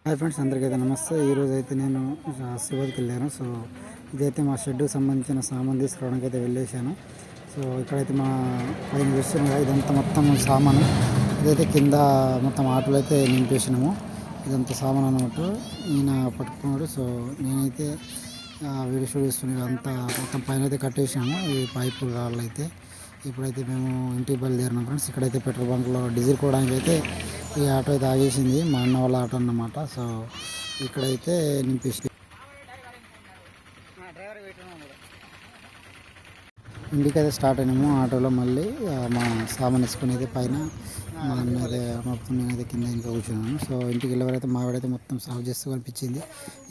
Hi friends, అందరికైతే నమస్తే. ఈరోజు అయితే నేను శివకి వెళ్ళాను. సో ఇదైతే మా షెడ్కి సంబంధించిన సామాన్ తీసుకురావడానికి అయితే వెళ్ళేసాను. సో ఇక్కడైతే మా పైన చూస్తున్నాం కదా, ఇదంతా మొత్తం సామాను. ఇదైతే కింద మొత్తం ఆటోలు అయితే నింపేసినాము. ఇదంతా సామాన్ అన్నట్టు ఈయన పట్టుకున్నాడు. సో నేనైతే వీడియో షూట్ చేస్తున్నాను. అంతా మొత్తం పైన అయితే కట్టేసాము ఈ పైపులు రాళ్ళు అయితే. ఇప్పుడైతే మేము ఇంటికి బయలుదేరినాం ఫ్రెండ్స్. ఇక్కడైతే పెట్రోల్ బంక్లో డీజిల్ కొనడానికి అయితే ఈ ఆటో అయితే ఆగేసింది, మా అన్న వాళ్ళ ఆటో అన్నమాట. సో ఇక్కడైతే నింపేసి ఇంటికైతే స్టార్ట్ అయినాము ఆటోలో. మళ్ళీ మా సామాన్ వేసుకుని అయితే పైన మా అన్న అయితే మొత్తం నేనైతే కింద ఇంకా కూర్చున్నాను. సో ఇంటికి వెళ్ళేవారైతే మావిడైతే మొత్తం సాల్వ్ చేస్తూ కనిపించింది.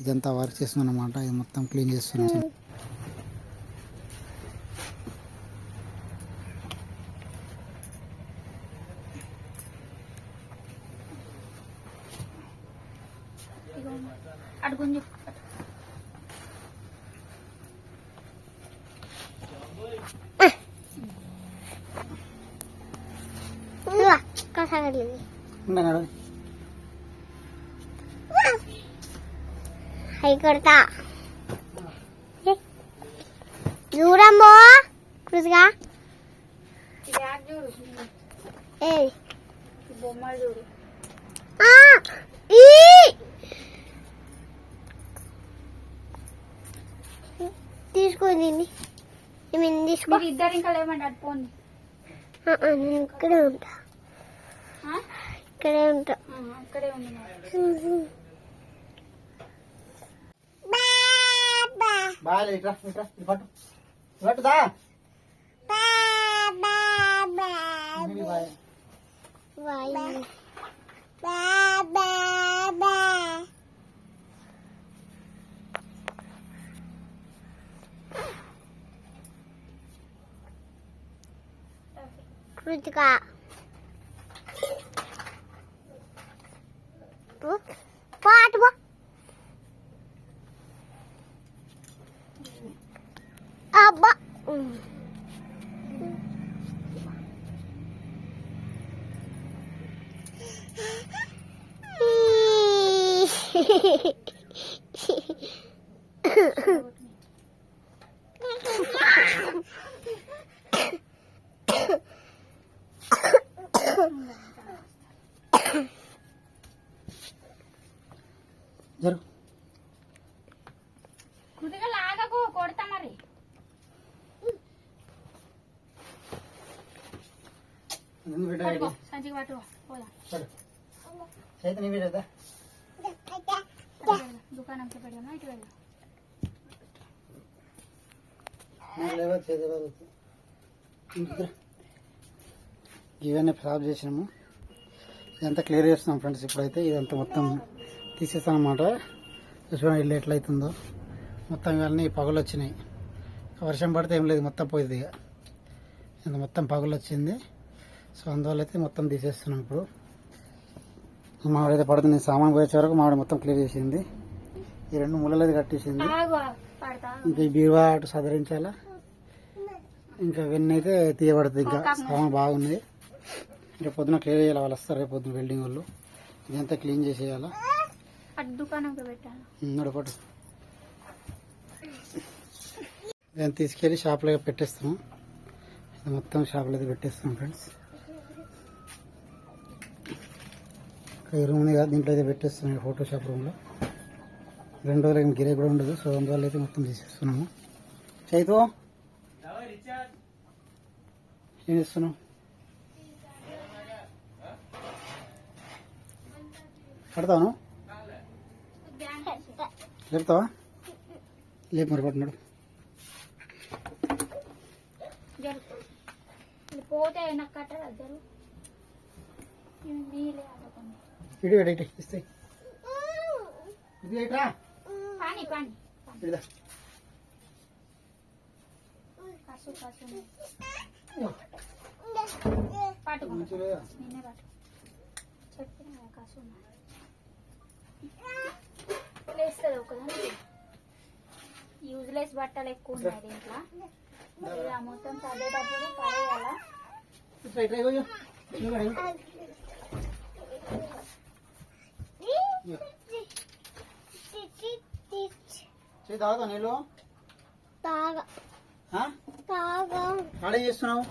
ఇదంతా వర్క్ చేస్తున్నాను అనమాట. ఇది మొత్తం క్లీన్ చేస్తున్నాను. అడుగుంజు హై కొడతా దూరమ్మో కృతిగా ఏ బొమ్మలు చూడు. తీసుకోండి, తీసుకో. ఇద్దరు ఇంకా లేమండి, అటుపోండి. నేను ఇక్కడే ఉంటా, ఇక్కడే ఉంటా, అక్కడే ఉంది. కృతిక పాటు అబ్బా కృతిక లాగకు, కొడతా మరి. సంచికి పట్టుకో, దుకాణంకి పెడదామా, ఇటు వెళ్దాం. ఇవన్నీ సాల్వ్ చేసినాము. ఇదంతా క్లియర్ చేస్తున్నాం ఫ్రెండ్స్. ఇప్పుడైతే ఇదంతా మొత్తం తీసేస్తాం అన్నమాట. చూడండి ఇల్లు ఎట్లయితుందో. మొత్తం ఇవన్నీ పగులు వచ్చినాయి. వర్షం పడితే ఏం లేదు, మొత్తం పోయింది. ఇక ఇంత మొత్తం పగులు వచ్చింది. సో అందువల్ల అయితే మొత్తం తీసేస్తున్నాం. ఇప్పుడు మావిడైతే పడుతుంది. సామాన్ పోయే వరకు మావిడ మొత్తం క్లియర్ చేసింది. ఈ రెండు మూలలు అయితే కట్టేసింది. ఇంకా ఈ బీరువా అటు సదరించాలా. ఇంకా ఇవన్నీ అయితే తీయబడుతుంది. ఇంకా సామాన్ బాగుంది. రేపు పొద్దున క్లియర్ చేయాలి. వాళ్ళు వస్తారు రేపు పొద్దున వెల్డింగ్ వాళ్ళు. ఇదంతా క్లీన్ చేసేయాలా. నడపటు దాన్ని తీసుకెళ్ళి షాప్లో పెట్టేస్తాం. ఇది మొత్తం షాప్లో అయితే పెట్టేస్తాం ఫ్రెండ్స్. ఇక్కడ రూమ్ ఉంది కదా, దీంట్లో అయితే పెట్టేస్తున్నాం. ఫోటోషాప్ రూమ్లో 2 రోజులకి గిరే కూడా ఉండదు. సో అందువల్ల అయితే మొత్తం తీసేస్తున్నాము. చైతు ఏం చేస్తున్నావు? కడతాను, లేపుతావా? లేపు మరి, పట్టున్నాడు. పోతే నాకు కట్టదు. ఇటు ఇటు ఇస్తాయి. పాని పాని పట్టుకో, నేనే పట్టు చెప్పిన కాసు లేస్తుంది ఒకదానికి. యూజ్లెస్ బట్టలు ఎక్కువ ఉన్నాయి దీంట్లో. ఇలా మొత్తం చదివేటప్పుడు పడేయాలా. చేయి తాగుతా నీళ్ళు తాగా ఆ? తాగా ఆడే చేస్తున్నావు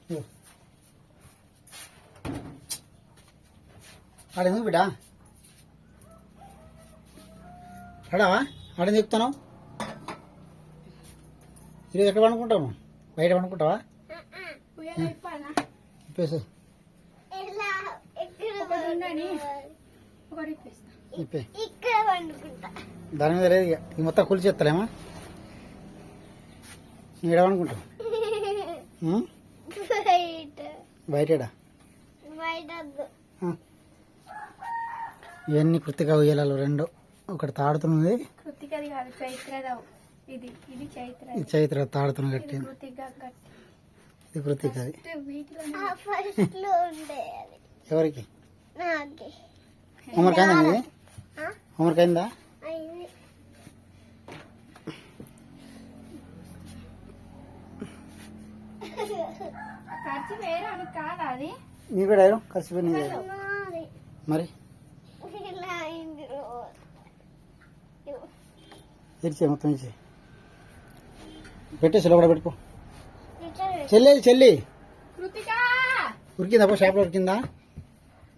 ఇదిగో. ఆడెందుకు బిడ్డా ఆడావా ఆడెందుకు చెప్తున్నావు ఈరోజు ఎక్కడ పండుకుంటావు బయట పండుకుంటావా ఇప్పేసి ఇలా ఇక్కడ ఒకటి ఉండని ఒకటి ఇప్పిస్తా. ఇప్పే ఇక్కడ వండుకుంటా దాని మీద లేదు ఇక ఈ మొత్తం కూలి చేస్తలేమా నువ్వు ఎడ పండుకుంటావు బయట బయటడా బయట ఇవన్నీ కృతిగా ఉయ్యాలు రెండు ఒకటి తాడుతున్నది కృతికది కాదు చైత్రదావు. ఇది ఇది చైత్ర. ఇది చైత్ర తాడుతున్న కట్టింది కృతిగా కట్టి ఇది కృతికది వీటిలో ఫస్ట్ లో ఉండేది ఎవరికి నాకే హోంవర్క్ అయిందా నీది హోంవర్క్ అయిందా అయింది ఖర్చు వేరే అని కాదు అది. నీ కూడా కలిసిపోయి నీది నాది. మరి ఇలా అయింది రోజు. తెరిచే మొత్తం ఇచ్చి పెట్టేసి లోపల పెట్టుకో ఇట్లా చెల్లి చెల్లి కృతిక ఉరికిందా పో షాప్లో ఉరికిందా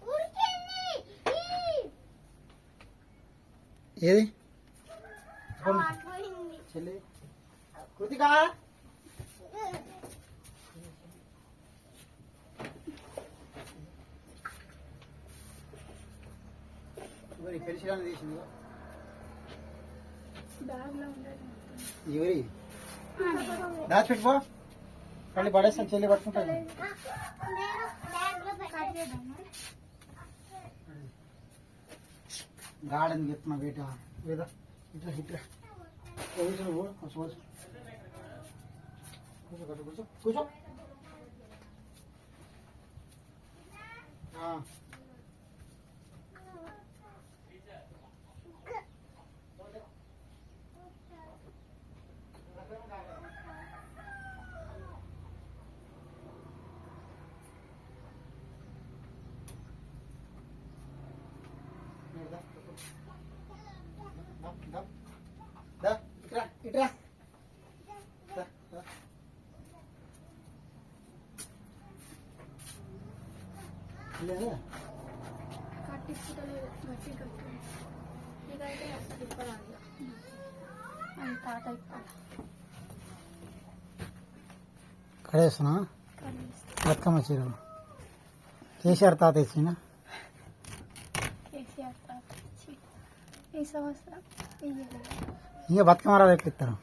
ఉరికింది. ఏది పోయింది. చెల్లి కృతికా పెరిశీలన తీసింది బ్యాగ్లో ఉండదు. ఎవరి దాచిపెట్టుకో మళ్ళీ పడేస్తాను చెల్లి పట్టుకుంటాను నేను బ్యాగ్లో కట్ చేద్దాం మరి. గార్డెన్ చెప్తున్నా బయట వేదా ఇట్లా ఇట్లా కూర్చో నువ్వు కూర్చో కూర్చో కూర్చో కూర్చో ఇట్రా ఇట్రా లేదా కట్టించుకోలేదు గట్టి కట్టు. ఇదైతే అసలు ఇప్పరాదు. అది తాత ఇప్పాలి. కడేస్తున్నా కడిగిస్తా. బతుకమ్మ చీరలు కేసీఆర్ తాత ఇచ్చిన కేసీఆర్ తాత ఇచ్చి ఈ సంవత్సరం ఇయ్యలేదు. ఇంకా బతుకమ్మ రాదు ఎట్లా ఇస్తారు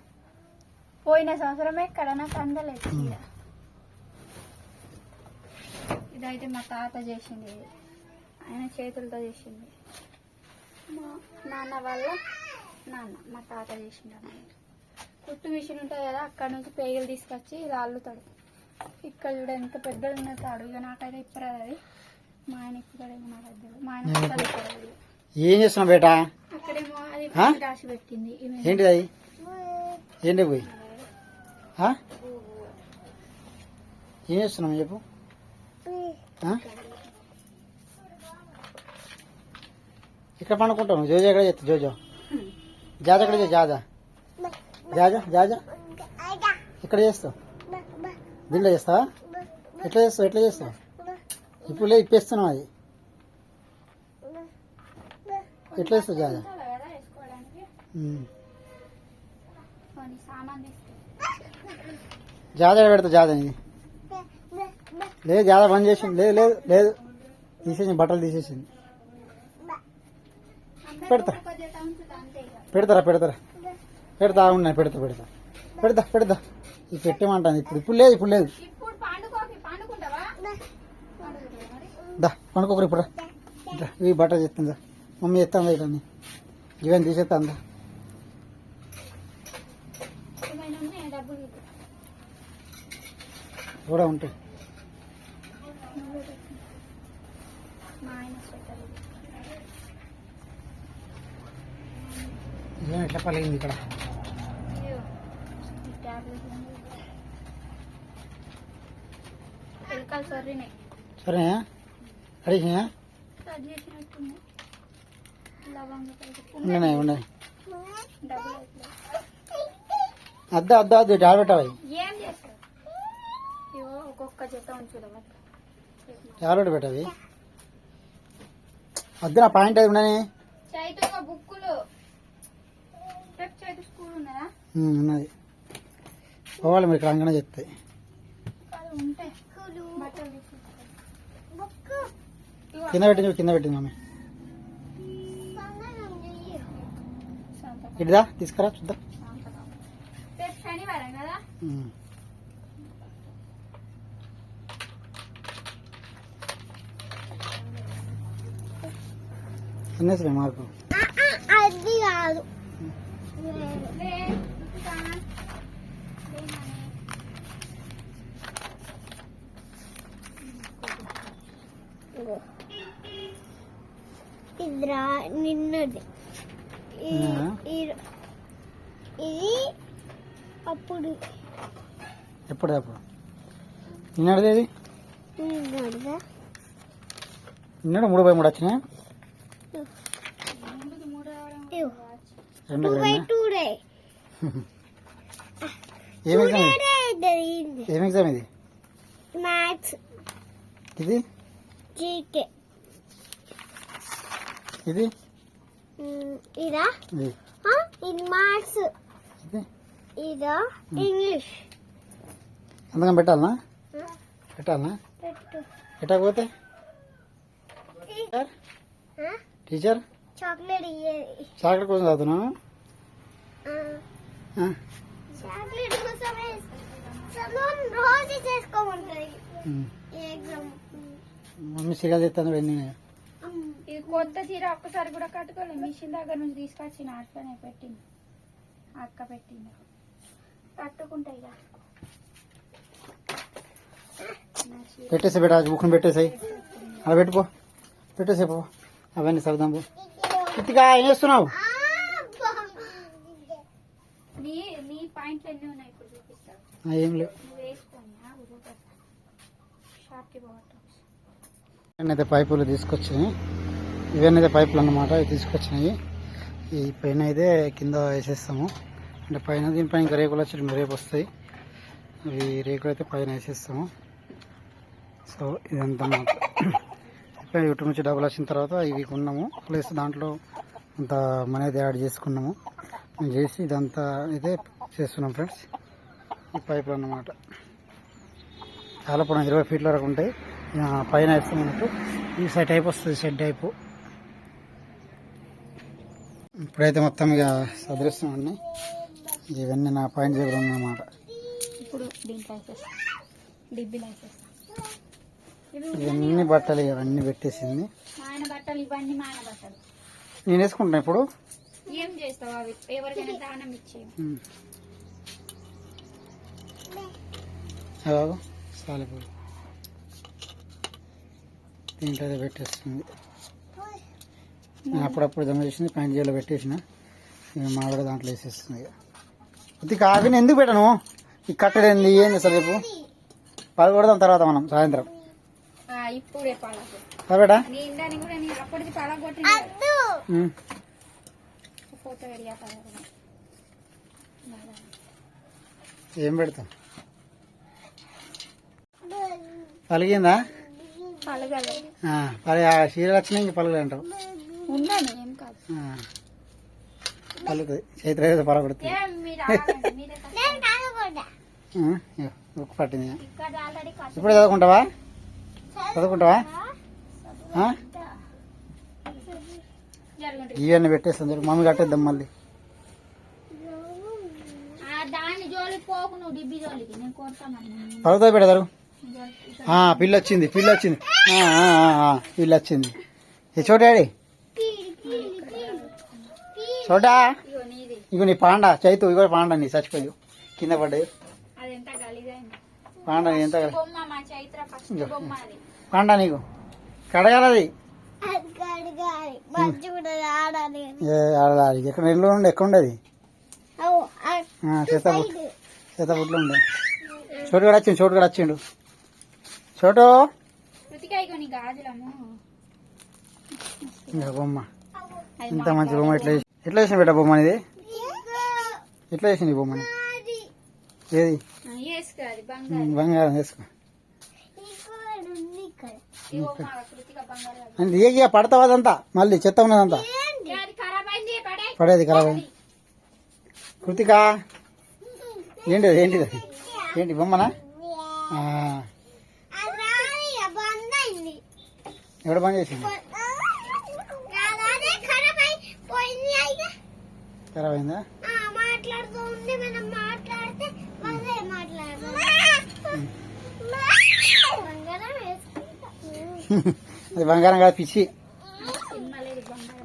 పోయిన సంవత్సరమే ఎక్కడ నాకు అందలేదు చీర. ఇదైతే మా తాత చేసింది. ఇది ఆయన చేతులతో చేసింది. మా నాన్న వాళ్ళ నాన్న మా తాత చేసింది అన్నమాట. కుట్టు మిషన్ ఉంటుంది కదా, అక్కడ నుంచి పేగలు తీసుకొచ్చి ఇది అల్లుతాడు. ఇక్కడ చూడ ఎంత పెద్దది ఉన్న తాడు. ఇక నాకైతే ఇప్పరాదు అది. మా ఆయన ఇప్పుడేమో నాకు పెద్దది. మా ఆయన అస్సలు ఇప్పరాదు. ఏం చేస్తున్నావు బేటా అక్కడేమో అది ఆ? రాసి పెట్టింది. ఈమె ఏంటిది అది ఏంటి పోయి ఆ? ఏం చేస్తున్నావు చెప్పు ఆ? ఇక్కడ పండుకుంటావు జోజో ఎక్కడ చేస్తావు జోజో జాజా ఎక్కడ చేస్తావు జాజా జాజా జాజా ఇక్కడ చేస్తావు దీంట్లో చేస్తావా ఎట్లా చేస్తావు ఎట్లా చేస్తావు ఇప్పుడు లేదు ఇప్పేస్తున్నావు అది ఎట్లా చేస్తావు జాజా ఉండాలి కదా వేసుకోవడానికి. ఉమ్. కొన్ని సామాన్ తీసుకు. జాజా ఎక్కడ పెడతావు జాజా ఇది లేదు జాజా బంద్ చేసింది లేదు లేదు లేదు తీసేసింది బట్టలు తీసేసింది పెడతా పెడతారా పెడతారా పెడతా ఉన్నాయి పెడతా పెడతా పెడతా పెడతా ఇది పెట్టేమంటాను ఇప్పుడు లేదు ఇప్పుడు లేదు ఇప్పుడు పండుకుంటావా? దా పండుకోకరు ఇప్పుడు ఇట్లా ఇవి బట్టలు చెప్తుందా మమ్మీ చెప్తాందా ఇట్లా ఇవన్నీ తీసేస్తాందా ఏమైనా ఉన్నాయా డబ్బులు? కూడా ఉంటాయి మా ఆయన స్వెటర్ ఇది. ఇదేం ఎట్లా పలిగింది ఇక్కడ ఇదిగో, ఈ టాబ్లెట్ ఉంది. ఎలకలు సొర్రినాయి. సరేనా అడిగినా కట్ చేసినట్టుంది లవంగా ఉన్నాయి ఉన్నాయి డబ్బులు అవుతుంది అద్దు డాల్ పెట్టాలి ఏం చేస్తారు ఇవో ఒక్కొక్క జత ఉంచుదాం డాల్ పెట్టావి వద్దు నా పాయింట్ అది ఉండని చైతు ఒక బుక్కులు రేపు చైతు స్కూల్ ఉన్నదా ఉన్నది పోవాలి మీరు ఇక్కడ అంగనే చెప్తాయి అది ఉంటాయి బట్టలు తీసుకుంటారు బుక్కు కింద పెట్టింది మమ్మీ సంతకం ఇటుదా తీసుకురా చూద్దాం సంతకం రేపు శనివారం కదా ఎన్నేసి మార్కు అది కాదు లే ఇంకా ఇదిరా నిన్నది ఇది అప్పుడు ఎప్పుడప్పుడు నిన్నడదేది నిన్నటిదా నిన్నడు 3/3 వచ్చినాయి ముందుకు 3 రావడం ఇవ్వు. రెండు 2/2 ఏం ఎగ్జామ్ ఇది మ్యాథ్స్ ఇది జీకే ఇది ఇదా ఇది ఇది మ్యాథ్స్ ఇది ఇదా ఇంగ్లీష్ అందుకని పెట్టాలనా పెట్టు పెట్టకపోతే టీచర్ చాక్లెట్ ఇయ్యేది చాక్లెట్ కోసం చదువుతున్నాను చాక్లెట్ కోసమే సమయం రోజు చేసుకోమంటది ఈ ఎగ్జామ్ మమ్మీ సిగల్ తెస్తాను వెళ్ళి ఇది కొత్త చీర ఒక్కసారి కూడా కట్టుకోలేదు మిషన్ దగ్గర నుంచి తీసుకొచ్చిన అట్లనే పెట్టింది అక్క పెట్టింది కట్టుకుంటా ఇక పెట్టేసి పెట్ట బుక్ని పెట్టేసాయి అలా పెట్టుకో పెట్టేసే పో అవన్నీ సర్దాం పో ఇట్టిగా ఏం చేస్తున్నావు నీ నీ పాయింట్లు ఎన్ని ఉన్నాయి ఇప్పుడు చూపిస్తాను ఏం లేవు నువ్వు వేసుకొని షాప్కి పోవటం ఇవన్నీ పైపులు తీసుకొచ్చినాయి ఇవన్నీ పైపులు అన్నమాట ఇవి తీసుకొచ్చినాయి ఈ పైన అయితే కింద వేసేస్తాము అంటే పైన దీనిపైన ఇంకా రేకులు వచ్చి రేపు వస్తాయి అవి రేకులు అయితే పైన వేసేస్తాము సో ఇదంతా మాకు యూట్యూబ్ నుంచి డబ్బులు వచ్చిన తర్వాత ఇవి కొన్నాము ప్లస్ దాంట్లో అంత మనీ అయితే యాడ్ చేసుకున్నాము మేము చేసి ఇదంతా అయితే చేస్తున్నాం ఫ్రెండ్స్ ఈ పైపులు అన్నమాట చాలా పొడవు 20 ఫీట్ల వరకు ఉంటాయి పైన వేస్తామన్నట్టు ఈ సైడ్ టైప్ వస్తుంది షెడ్ టైపు ఇప్పుడైతే మొత్తం ఇక సదరిస్తున్నాం ఇవన్నీ నా పాయింట్ దగ్గర ఉన్నమాట ఇప్పుడు దీంట్లో వేసేస్తా డిబ్బీలో వేసేస్తా ఇవన్నీ బట్టలు ఇవన్నీ పెట్టేసింది మా ఆయన బట్టలు ఇవన్నీ మా ఆయన బట్టలు నేను వేసుకుంటాను ఇప్పుడు ఏం చేస్తావు అవి ఎవరికైనా దానం ఇచ్చేవి బాబు సాలిపూలు దీంట్లో అయితే పెట్టేస్తుంది నేను అప్పుడప్పుడు జమ చేసింది ప్యాంట్ జైల్లో పెట్టేసిన ఇక మావిడ దాంట్లో వేసేస్తుంది ఇక ఇది కాఫీని ఎందుకు పెట్టను ఈ కట్టడేంది ఏం చేస్తారు రేపు పదకొడదాం తర్వాత మనం సాయంత్రం ఇప్పుడే పడకు కాబేటా నీ ఇందాని కూడా నీ అప్పటికి పడగొట్టి ఫోటో రెడీ ఏం పెడతాం పలిగిందా పలగలే చీరలు వచ్చినాయి ఇంక పలుగులు అంటావు ఉండండి ఏం కాదు పలుకుతుంది చైత్ర పలగొడుతుంది ఏం మీరు ఆగండి, మీరే బుక్ పట్టింది ఇక్కడ ఆల్రెడీ ఇప్పుడు చదువుకుంటావా జరగండి ఇవన్నీ పెట్టేస్తాం చూడు మమ్మీ కట్టేద్దాం మళ్ళీ దాన్ని జోలికి పోకు నువ్వు డిబ్బి జోలికి నేను కొడతామని పలుకుతుంది పెడతారు పిల్ల వచ్చింది పిల్ల వచ్చింది ఏ చోటాడి చోటా ఇగో నీది ఇగో నీ పాండా చైతు ఇగో పాండా నీ చచ్చిపోయి కింద పడ్డాయి అది ఎంత గలీజైంది పాండా నీ ఎంత బొమ్మ మా చైత్ర ఫస్ట్ బొమ్మ అది పాండా నీకు కడగాలది ఆడాలి ఆడదాది ఎక్కడ నెలలో ఉండే ఎక్కడ ఉండేది సీతాపుట్లో ఉండే చోటు కూడా వచ్చిండు చోటు కృతిక ఇగో నీ గాజులము ఇంకా బొమ్మ అది ఇంత మంచి బొమ్మ ఎట్లా వేసిన బిడ్డ బొమ్మ ఇది ఎట్లా వేసింది ఈ బొమ్మని ఏది వేసుకో అది బంగారం బంగారం వేసుకో ఇగో మా కృతిక బంగారం అంటే ఏగి పడతావు అదంతా మళ్ళీ చెత్త ఉన్నదంతా అది ఖరాబ్ అయింది పడే పడేది ఖరాబ్ అయింది. కృతిక ఏంటిది ఏంటిది ఏంటి బొమ్మనా ఆ, ఎవడ పని చేసింది ఖరాబ్ అయిందా మాట్లాడుతూ ఉండి మనం మాట్లాడితే అదే మాట్లాడదాం అది బంగారం కాదు పిచ్చి సినిమా లేదు బంగారం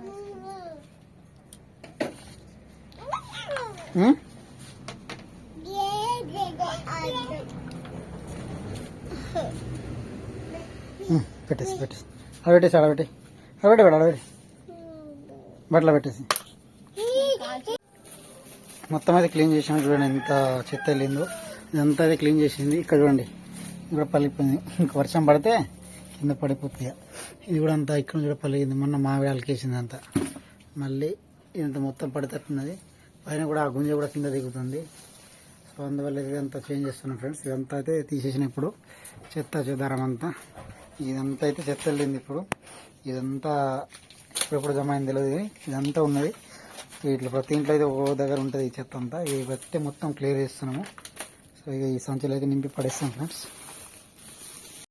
ఉం? పెట్టేసి అలా పెట్టేసి అలా పెట్టి అలా పెట్టి బట్టలు పెట్టేసి మొత్తం అయితే క్లీన్ చేసాము చూడండి ఎంత చెత్త వెళ్ళిందో ఇదంతా అయితే క్లీన్ చేసింది ఇక్కడ చూడండి ఇక్కడ పలిపోయింది ఇంకా వర్షం పడితే కింద పడిపోతుంది ఇది కూడా అంతా ఇక్కడ కూడా పలిగింది మొన్న మావి అలికేసింది అంతా మళ్ళీ ఇదంతా మొత్తం పడితేట్టున్నది పైన కూడా ఆ గుంజ కూడా కింద దిగుతుంది సో అందువల్ల ఇదంతా చేంజ్ చేస్తున్నాం ఫ్రెండ్స్ ఇదంతా అయితే తీసేసిన ఇప్పుడు చెత్త చెదారం అంతా ఇదంతా అయితే చెత్త వెళ్ళింది ఇప్పుడు ఇదంతా ఎప్పుడు జమ అయింది తెలియదు ఇదంతా ఉన్నది ఇట్లా ప్రతి ఇంట్లో అయితే ఓ దగ్గర ఉంటుంది ఈ చెత్త అంతా ఇది బట్టి మొత్తం క్లియర్ చేస్తున్నాము సో ఇక ఈ సంచులు అయితే నింపి పడేస్తాం ఫ్రెండ్స్